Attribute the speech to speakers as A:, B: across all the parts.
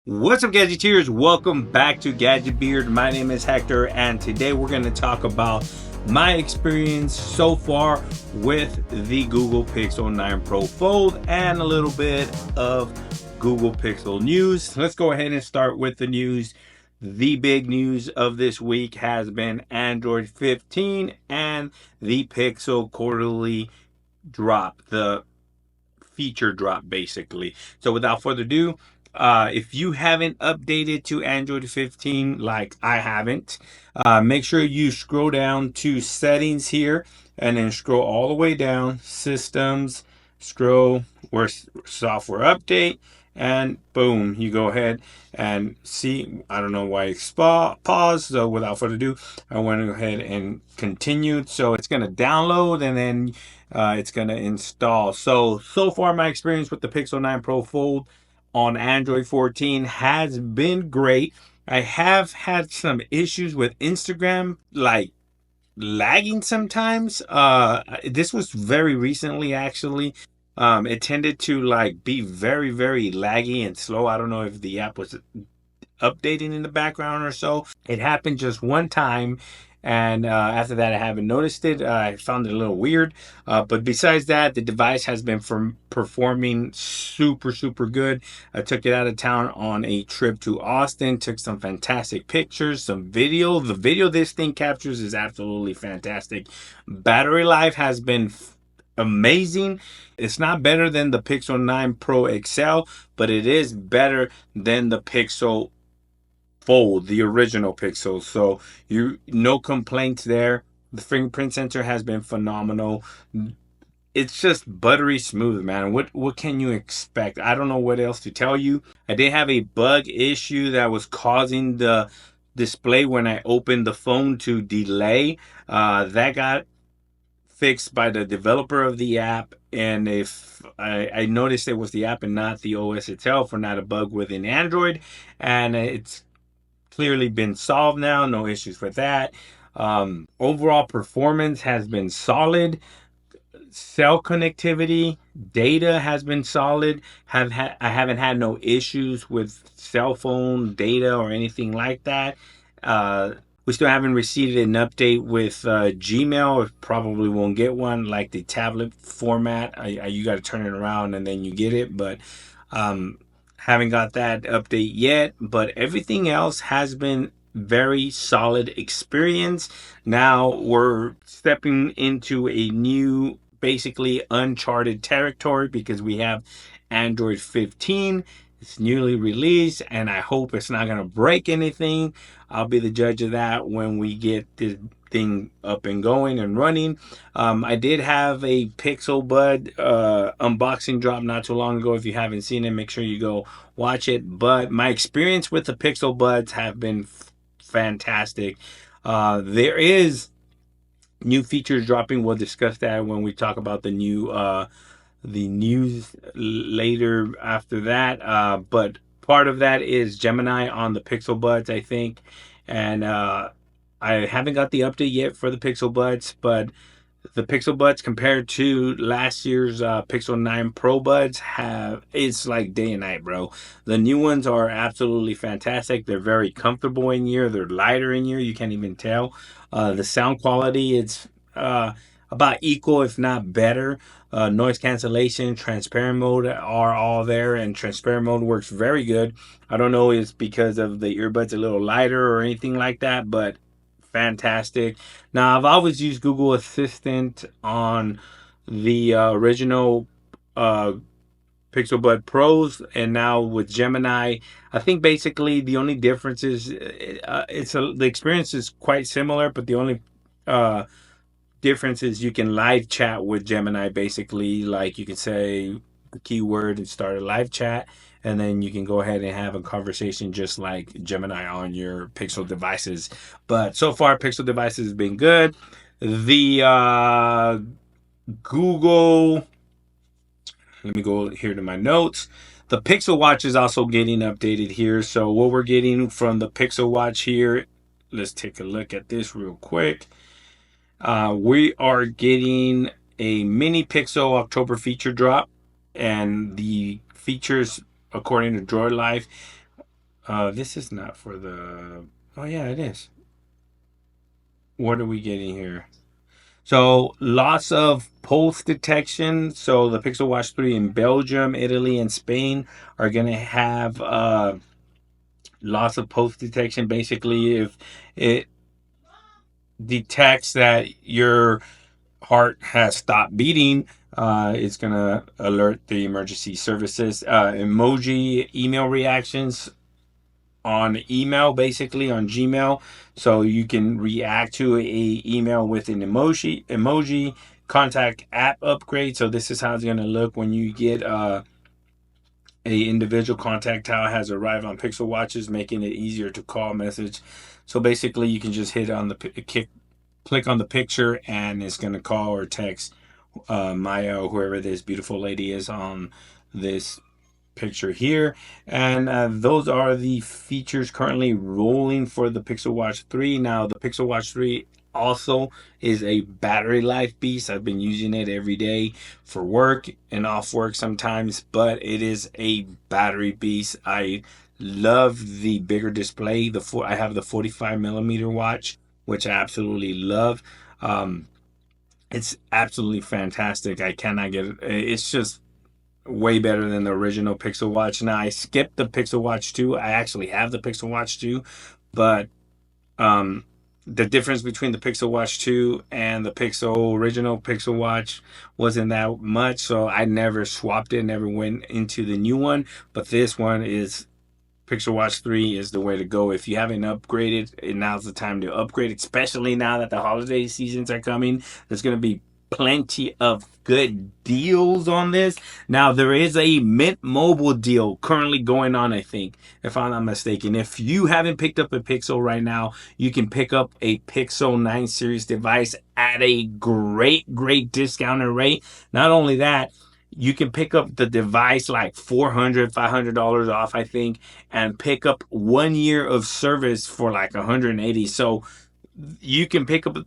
A: What's up, Gadgeteers? Welcome back to Gadget Beard. My name is Hector, and today we're going to talk about my experience so far with the Google Pixel 9 Pro Fold and a little bit of Google Pixel news. Let's go ahead and start with the news. The big news of this week has been Android 15 and the Pixel quarterly drop, the feature drop basically. So without further ado, if you haven't updated to Android 15 like I haven't, make sure you scroll down to settings here and then scroll all the way down, systems, scroll where software update, and boom, you go ahead and see. I don't know why it's paused, so without further ado, I went ahead and continued. So it's going to download and then it's going to install. So far my experience with the Pixel 9 Pro Fold on Android 14 has been great. I have had some issues with Instagram, like lagging sometimes. This was very recently actually. It tended to like be very, very laggy and slow. I don't know if the app was updating in the background or so. It happened just one time, and after that I haven't noticed it. I found it a little weird, but besides that, the device has been performing super good. I took it out of town on a trip to Austin, took some fantastic pictures, some video. The video this thing captures is absolutely fantastic. Battery life has been amazing. It's not better than the Pixel 9 Pro XL, but it is better than the Pixel Fold, the original Pixel. So no complaints there. The fingerprint sensor has been phenomenal. It's just buttery smooth, man. What can you expect? I don't know what else to tell you. I did have a bug issue that was causing the display when I opened the phone to delay. That got fixed by the developer of the app, and if I noticed it was the app and not the OS itself, or not a bug within Android, and it's clearly been solved now. No issues with that. Overall performance has been solid. Cell connectivity, data has been solid. I haven't had no issues with cell phone data or anything like that. We still haven't received an update with Gmail. Probably won't get one, like the tablet format. You got to turn it around and then you get it, but haven't got that update yet. But everything else has been very solid experience. Now we're stepping into a new, basically uncharted territory, because we have Android 15. It's newly released, and I hope it's not going to break anything. I'll be the judge of that when we get this thing up and going and running. I did have a Pixel Bud unboxing drop not too long ago. If you haven't seen it, make sure you go watch it. But my experience with the Pixel Buds have been fantastic. There is new features dropping. We'll discuss that when we talk about the news later after that. But part of that is Gemini on the Pixel Buds, I think. And I haven't got the update yet for the Pixel Buds, but the Pixel Buds compared to last year's Pixel 9 Pro Buds it's like day and night, bro. The new ones are absolutely fantastic. They're very comfortable in ear. They're lighter in ear. You can't even tell. The sound quality, it's about equal, if not better. Noise cancellation, transparent mode are all there, and transparent mode works very good. I don't know if it's because of the earbuds a little lighter or anything like that, but fantastic. Now, I've always used Google Assistant on the original Pixel Bud Pros, and now with Gemini, I think basically the only difference is the experience is quite similar, but the only difference is you can live chat with Gemini. Basically, like, you can say the keyword and start a live chat, and then you can go ahead and have a conversation just like Gemini on your Pixel devices. But so far, Pixel devices has been good. The Google, let me go here to my notes. The Pixel Watch is also getting updated here. So what we're getting from the Pixel Watch here, let's take a look at this real quick. We are getting a mini Pixel October feature drop, and the features, according to Droid Life, This is not for the. Oh yeah, it is. What are we getting here? So lots of pulse detection. So the Pixel Watch 3 in Belgium, Italy, and Spain are gonna have lots of pulse detection. Basically, if it detects that your heart has stopped beating, it's gonna alert the emergency services. Emoji email reactions on email, basically on Gmail, so you can react to a email with an emoji contact app upgrade. So this is how it's going to look when you get a individual contact tile has arrived on Pixel Watches, making it easier to call, message. So basically you can just hit on the click on the picture and it's going to call or text Maya or whoever this beautiful lady is on this picture here. And those are the features currently rolling for the Pixel Watch 3. Now the Pixel Watch 3 also is a battery life beast. I've been using it every day for work and off work sometimes, but it is a battery beast. I love the bigger display. I have the 45 millimeter watch, which I absolutely love. It's absolutely fantastic. I cannot get it. It's just way better than the original Pixel Watch. Now I skipped the Pixel Watch 2. I actually have the Pixel Watch 2, but um the difference between the Pixel Watch 2 and the original Pixel Watch wasn't that much, so I never swapped it, never went into the new one. But this one is Pixel Watch 3 is the way to go. If you haven't upgraded, now's the time to upgrade, especially now that the holiday seasons are coming. There's going to be plenty of good deals on this. Now, there is a Mint Mobile deal currently going on, I think, if I'm not mistaken. If you haven't picked up a Pixel right now, you can pick up a Pixel 9 series device at a great discounted rate. Not only that, you can pick up the device like $400 off, I think, and pick up 1 year of service for like 180. So you can pick up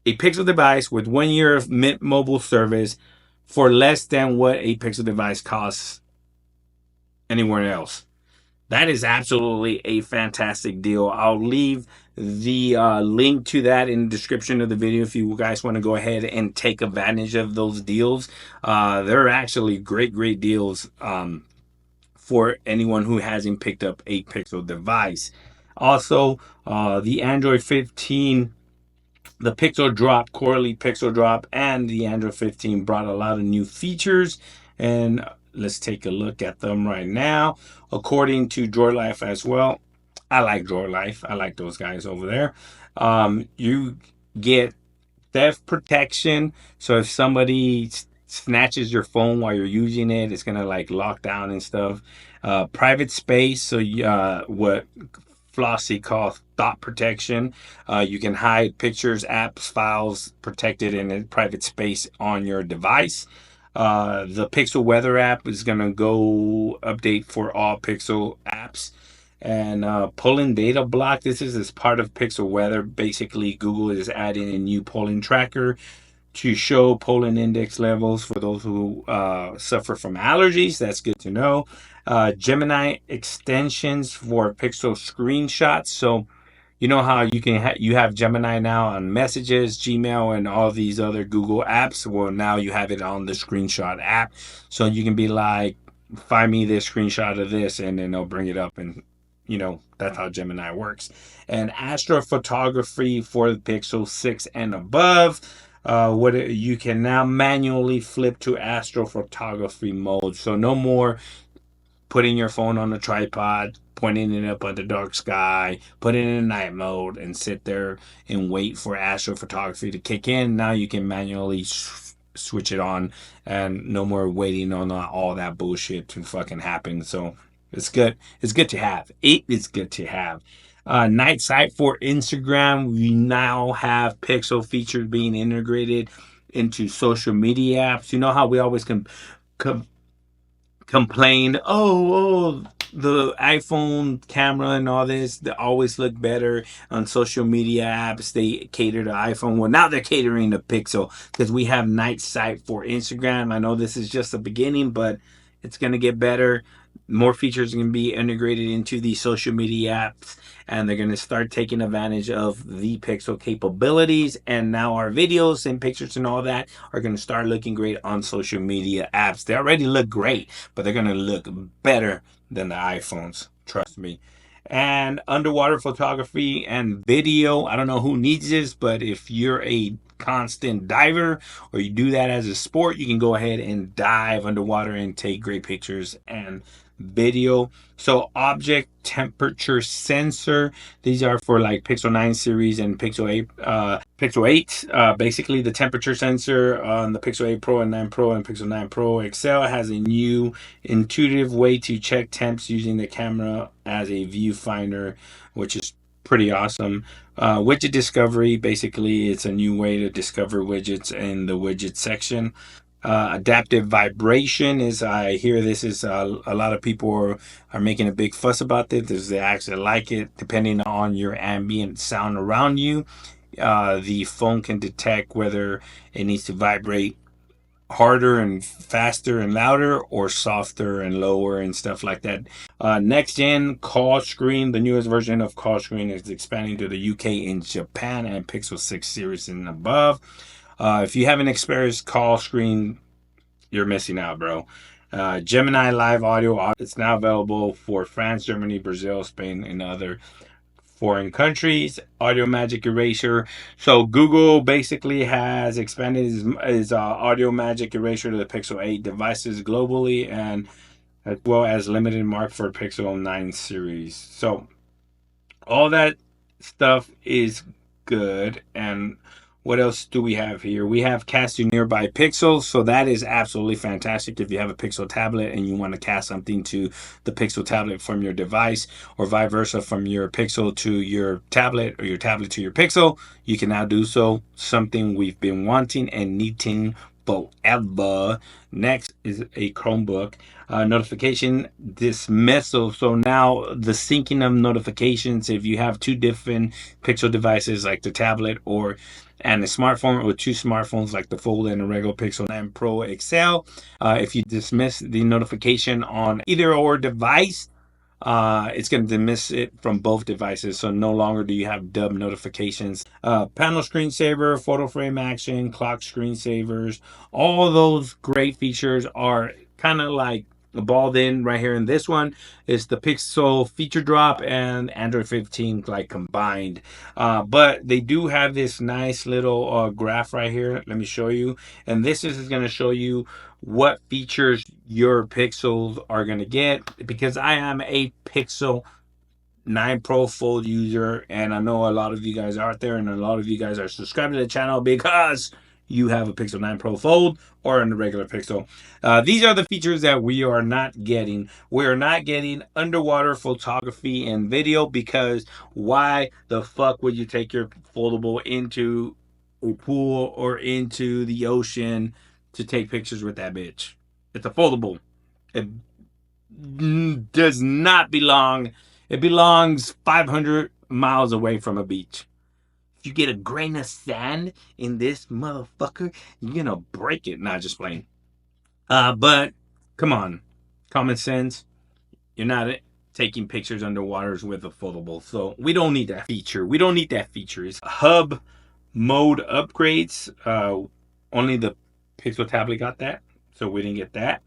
A: a Pixel device with 1 year of Mint Mobile service for less than what a Pixel device costs anywhere else. That is absolutely a fantastic deal. I'll leave the link to that in the description of the video if you guys want to go ahead and take advantage of those deals. They're actually great deals for anyone who hasn't picked up a Pixel device. Also, the Android 15, the Pixel Drop, quarterly Pixel Drop, and the Android 15 brought a lot of new features, and let's take a look at them right now. According to Droid Life as well, I like Droid Life. I like those guys over there. You get theft protection. So if somebody snatches your phone while you're using it, it's gonna like lock down and stuff. Private space. So what Flossie calls thought protection. You can hide pictures, apps, files protected in a private space on your device. The Pixel Weather app is gonna go update for all Pixel apps. And polling data block. This is as part of Pixel Weather. Basically, Google is adding a new polling tracker to show pollen index levels for those who suffer from allergies. That's good to know. Gemini extensions for Pixel screenshots. So you know how you can you have Gemini now on Messages, Gmail, and all these other Google apps. Well, now you have it on the screenshot app, so you can be like, find me this screenshot of this, and then they'll bring it up, and that's how Gemini works. And astrophotography for the Pixel 6 and above. What you can now manually flip to astrophotography mode. So no more putting your phone on a tripod, pointing it up at the dark sky, put it in night mode, and sit there and wait for astrophotography to kick in. Now you can manually switch it on, and no more waiting on all that bullshit to fucking happen. So it's good. It's good to have. It is good to have. Night sight for Instagram. We now have Pixel features being integrated into social media apps. You know how we always complain, oh, the iPhone camera and all this, they always look better on social media apps. They cater to iPhone. Well, now they're catering to Pixel because we have night sight for Instagram. I know this is just the beginning, but it's going to get better. More features are going to be integrated into the social media apps, and they're going to start taking advantage of the Pixel capabilities. And now our videos and pictures and all that are going to start looking great on social media apps. They already look great, but they're going to look better than the iPhones. Trust me. And underwater photography and video, I don't know who needs this, but if you're a constant diver or you do that as a sport, you can go ahead and dive underwater and take great pictures and video. So object temperature sensor, these are for like Pixel 9 series and Pixel 8. Pixel 8, basically the temperature sensor on the Pixel 8 Pro and 9 Pro and Pixel 9 Pro XL has a new intuitive way to check temps using the camera as a viewfinder, which is pretty awesome. Widget discovery, basically it's a new way to discover widgets in the widget section. Adaptive vibration is, I hear this is a lot of people are making a big fuss about this because they actually like it. Depending on your ambient sound around you, the phone can detect whether it needs to vibrate harder and faster and louder or softer and lower and stuff like that. Next gen call screen, the newest version of call screen is expanding to the UK and Japan and Pixel 6 series and above. If you haven't experienced call screen, you're missing out, bro. Gemini Live Audio, it's now available for France, Germany, Brazil, Spain, and other foreign countries. Audio Magic Eraser. So Google basically has expanded his Audio Magic Eraser to the Pixel 8 devices globally, and as well as limited mark for Pixel 9 series. So all that stuff is good. And what else do we have here? We have cast to nearby pixels. So that is absolutely fantastic if you have a Pixel tablet and you want to cast something to the Pixel tablet from your device, or vice versa from your Pixel to your tablet or your tablet to your Pixel. You can now do so. Something we've been wanting and needing forever. Next is a Chromebook. Notification dismissal. So now the syncing of notifications, if you have two different Pixel devices like the tablet or and a smartphone, or two smartphones like the Fold and the regular Pixel 9 Pro XL, if you dismiss the notification on either or device, it's going to dismiss it from both devices. So no longer do you have dub notifications. Panel screensaver, photo frame action, clock screensavers, all those great features are kind of like balled in right here in this one. It's the Pixel feature drop and Android 15 like combined. But they do have this nice little graph right here. Let me show you. And this is going to show you what features your pixels are going to get, because I am a Pixel 9 Pro Fold user, and I know a lot of you guys are out there, and a lot of you guys are subscribed to the channel because you have a Pixel 9 Pro Fold or in the regular Pixel. These are the features that we are not getting. We are not getting underwater photography and video, because why the fuck would you take your foldable into a pool or into the ocean to take pictures with that bitch? It's a foldable. It does not belong. It belongs 500 miles away from a beach. If you get a grain of sand in this motherfucker, you're gonna break it. Not just playing. But come on, common sense. You're not taking pictures underwater with a foldable, so we don't need that feature. We don't need that feature. It's hub mode upgrades. Only the Pixel tablet got that, so we didn't get that.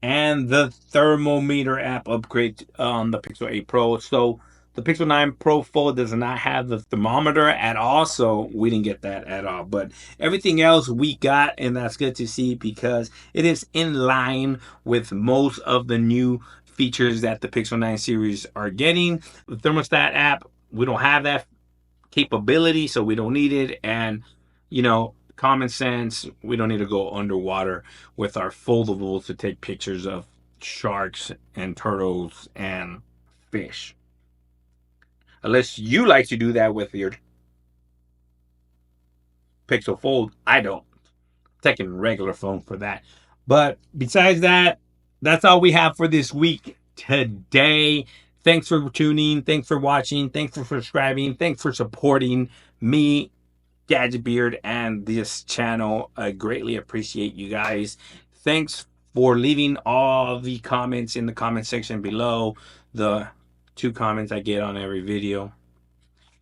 A: And the thermometer app upgrade on the Pixel 8 Pro. So the Pixel 9 Pro Fold does not have the thermometer at all, so we didn't get that at all. But everything else we got, and that's good to see because it is in line with most of the new features that the Pixel 9 series are getting. The thermostat app, we don't have that capability, so we don't need it. And you know, common sense, we don't need to go underwater with our foldables to take pictures of sharks and turtles and fish, unless you like to do that with your Pixel Fold. I don't. Taking regular phone for that. But besides that, that's all we have for this week today. Thanks for tuning. Thanks for watching. Thanks for subscribing. Thanks for supporting me, Gadget Beard, and this channel. I greatly appreciate you guys. Thanks for leaving all the comments in the comment section below. The 2 comments I get on every video.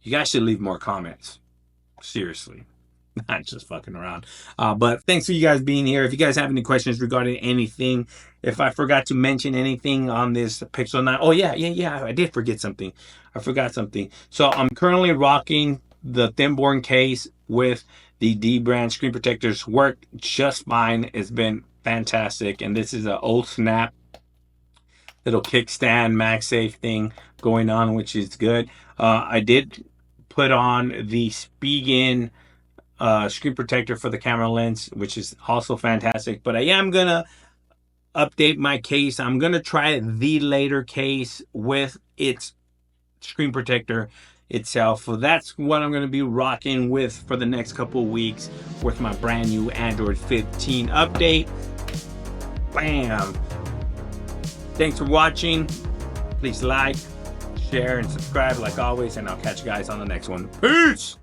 A: You guys should leave more comments. Seriously. Not just fucking around. But thanks for you guys being here. If you guys have any questions regarding anything, if I forgot to mention anything on this Pixel 9. Oh, yeah. I did forget something. I forgot something. So I'm currently rocking the thin-born case with the D brand screen protectors. Worked just fine. It's been fantastic. And this is an old snap little kickstand MagSafe thing going on, which is good. I did put on the Spigen screen protector for the camera lens, which is also fantastic. But I am gonna update my case. I'm gonna try the later case with its screen protector itself. So that's what I'm gonna be rocking with for the next couple of weeks with my brand new Android 15 update. Bam! Thanks for watching. Please like, share, and subscribe like always, and I'll catch you guys on the next one. Peace!